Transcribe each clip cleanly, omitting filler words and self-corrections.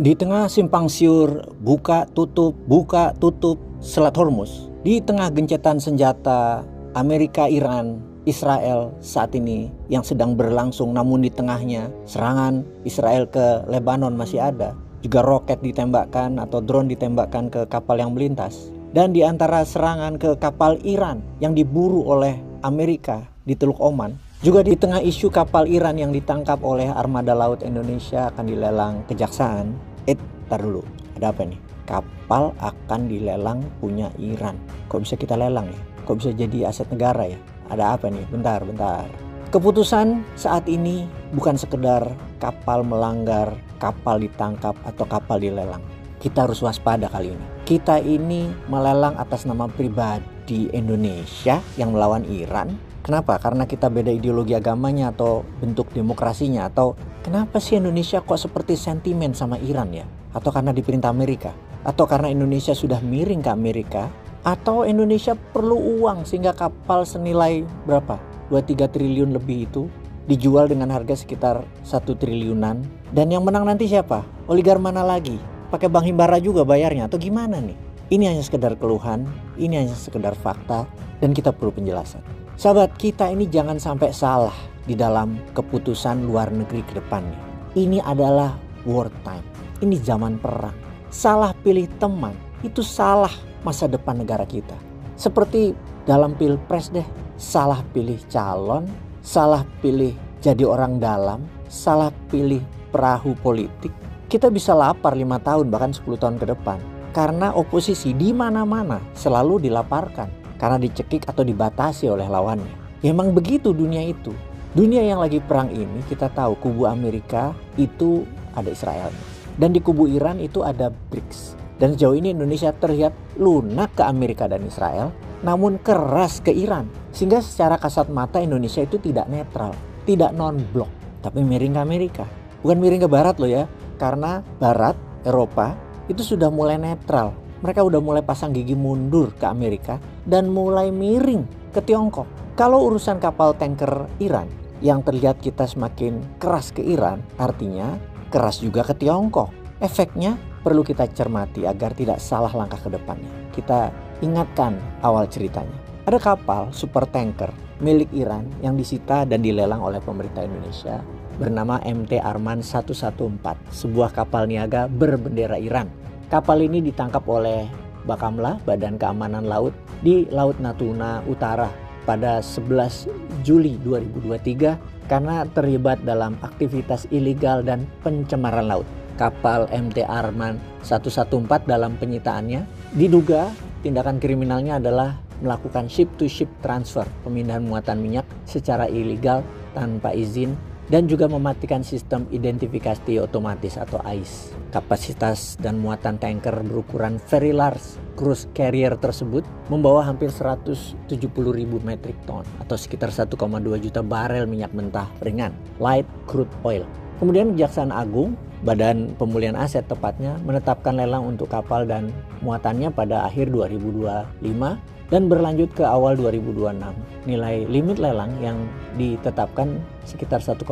Di tengah simpang siur buka tutup Selat Hormuz, di tengah gencetan senjata Amerika, Iran, Israel saat ini yang sedang berlangsung, namun di tengahnya serangan Israel ke Lebanon masih ada, juga roket ditembakkan atau drone ditembakkan ke kapal yang melintas, dan di antara serangan ke kapal Iran yang diburu oleh Amerika di Teluk Oman, juga di tengah isu kapal Iran yang ditangkap oleh armada laut Indonesia akan dilelang kejaksaan. Tar dulu, ada apa nih? Kapal akan dilelang punya Iran. Kok bisa kita lelang ya? Kok bisa jadi aset negara ya? Ada apa nih? Bentar. Keputusan saat ini bukan sekedar kapal melanggar, kapal ditangkap, atau kapal dilelang. Kita harus waspada kali ini. Kita ini melelang atas nama pribadi Indonesia yang melawan Iran. Kenapa? Karena kita beda ideologi agamanya atau bentuk demokrasinya, atau kenapa sih Indonesia kok seperti sentimen sama Iran ya? Atau karena diperintah Amerika? Atau karena Indonesia sudah miring ke Amerika? Atau Indonesia perlu uang sehingga kapal senilai berapa? 2-3 triliun lebih itu dijual dengan harga sekitar 1 triliunan. Dan yang menang nanti siapa? Oligar mana lagi? Pakai Bank Himbara juga bayarnya atau gimana nih? Ini hanya sekedar keluhan, ini hanya sekedar fakta, dan kita perlu penjelasan. Sahabat, kita ini jangan sampai salah di dalam keputusan luar negeri ke depannya. Ini adalah war time. Ini zaman perang. Salah pilih teman, itu salah masa depan negara kita. Seperti dalam pilpres deh, salah pilih calon, salah pilih jadi orang dalam, salah pilih perahu politik. Kita bisa lapar 5 tahun bahkan 10 tahun ke depan. Karena oposisi di mana-mana selalu dilaparkan. Karena dicekik atau dibatasi oleh lawannya. Ya, emang begitu dunia itu. Dunia yang lagi perang ini kita tahu kubu Amerika itu ada Israelnya. Dan di kubu Iran itu ada BRICS. Dan sejauh ini Indonesia terlihat lunak ke Amerika dan Israel, namun keras ke Iran. Sehingga secara kasat mata Indonesia itu tidak netral, tidak non-blok, tapi miring ke Amerika. Bukan miring ke Barat loh ya, karena Barat, Eropa itu sudah mulai netral. Mereka udah mulai pasang gigi mundur ke Amerika dan mulai miring ke Tiongkok. Kalau urusan kapal tanker Iran yang terlihat kita semakin keras ke Iran, artinya keras juga ke Tiongkok. Efeknya perlu kita cermati agar tidak salah langkah ke depannya. Kita ingatkan awal ceritanya. Ada kapal super tanker milik Iran yang disita dan dilelang oleh pemerintah Indonesia bernama MT Arman 114, sebuah kapal niaga berbendera Iran. Kapal ini ditangkap oleh Bakamla, Badan Keamanan Laut, di Laut Natuna Utara pada 11 Juli 2023 karena terlibat dalam aktivitas ilegal dan pencemaran laut. Kapal MT Arman 114 dalam penyitaannya diduga tindakan kriminalnya adalah melakukan ship-to-ship transfer, pemindahan muatan minyak secara ilegal tanpa izin, dan juga mematikan sistem identifikasi otomatis atau AIS. Kapasitas dan muatan tanker berukuran very large cruise carrier tersebut membawa hampir 170.000 metrik ton atau sekitar 1,2 juta barel minyak mentah ringan, light crude oil. Kemudian Kejaksaan Agung, Badan Pemulihan Aset tepatnya, menetapkan lelang untuk kapal dan muatannya pada akhir 2025 dan berlanjut ke awal 2026. Nilai limit lelang yang ditetapkan sekitar 1,1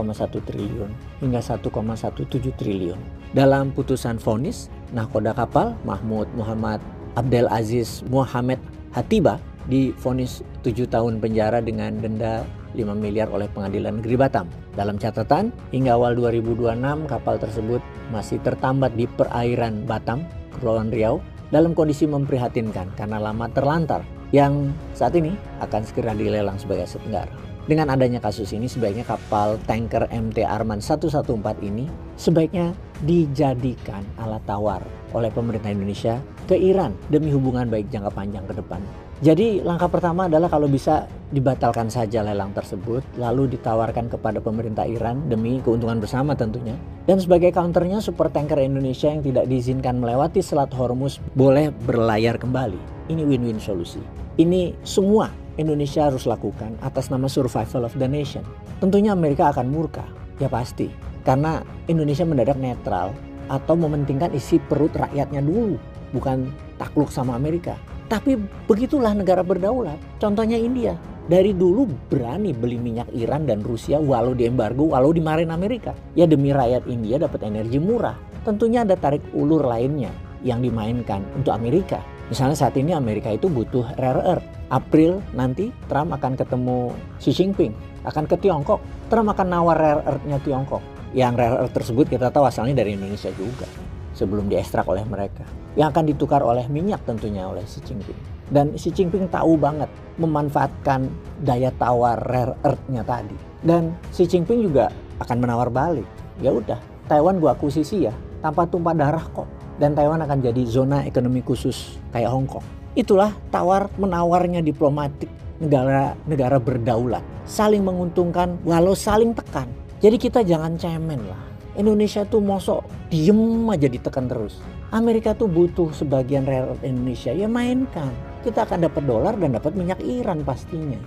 triliun hingga 1,17 triliun. Dalam putusan vonis, nahkoda kapal Mahmud Muhammad Abdel Aziz Muhammad Hatiba divonis 7 tahun penjara dengan denda 5 miliar oleh Pengadilan Negeri Batam. Dalam catatan, hingga awal 2026 kapal tersebut masih tertambat di perairan Batam, Kepulauan Riau, dalam kondisi memprihatinkan karena lama terlantar, yang saat ini akan segera dilelang sebagai aset negara. Dengan adanya kasus ini, sebaiknya kapal tanker MT Arman 114 ini sebaiknya dijadikan alat tawar oleh pemerintah Indonesia ke Iran demi hubungan baik jangka panjang ke depan. Jadi langkah pertama adalah kalau bisa dibatalkan saja lelang tersebut, lalu ditawarkan kepada pemerintah Iran demi keuntungan bersama tentunya. Dan sebagai counternya, super tanker Indonesia yang tidak diizinkan melewati Selat Hormuz boleh berlayar kembali. Ini win-win solusi. Ini semua Indonesia harus lakukan atas nama survival of the nation. Tentunya Amerika akan murka, ya pasti. Karena Indonesia mendadak netral atau mementingkan isi perut rakyatnya dulu, bukan takluk sama Amerika. Tapi begitulah negara berdaulat. Contohnya India. Dari dulu berani beli minyak Iran dan Rusia walau diembargo, walau dimarahin Amerika. Ya demi rakyat India dapat energi murah. tentunya ada tarik ulur lainnya yang dimainkan untuk Amerika. Misalnya saat ini Amerika itu butuh rare earth. April nanti Trump akan ketemu Xi Jinping, akan ke Tiongkok. Trump akan nawar rare earth-nya Tiongkok. Yang rare earth tersebut kita tahu asalnya dari Indonesia juga, sebelum diekstrak oleh mereka. Yang akan ditukar oleh minyak tentunya oleh Xi Jinping. Dan Xi Jinping tahu banget memanfaatkan daya tawar rare earth-nya tadi. Dan Xi Jinping juga akan menawar balik. Ya udah, Taiwan gua akuisisi ya, tanpa tumpah darah kok. Dan Taiwan akan jadi zona ekonomi khusus kayak Hong Kong. Itulah tawar-menawarnya diplomatik negara berdaulat. Saling menguntungkan walau saling tekan. Jadi kita jangan cemen lah. Indonesia tuh mosok diem aja ditekan terus. Amerika tuh butuh sebagian rare earth Indonesia, ya mainkan. Kita akan dapat dolar dan dapat minyak Iran pastinya.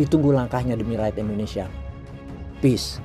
Ditunggu langkahnya demi rakyat Indonesia. Peace.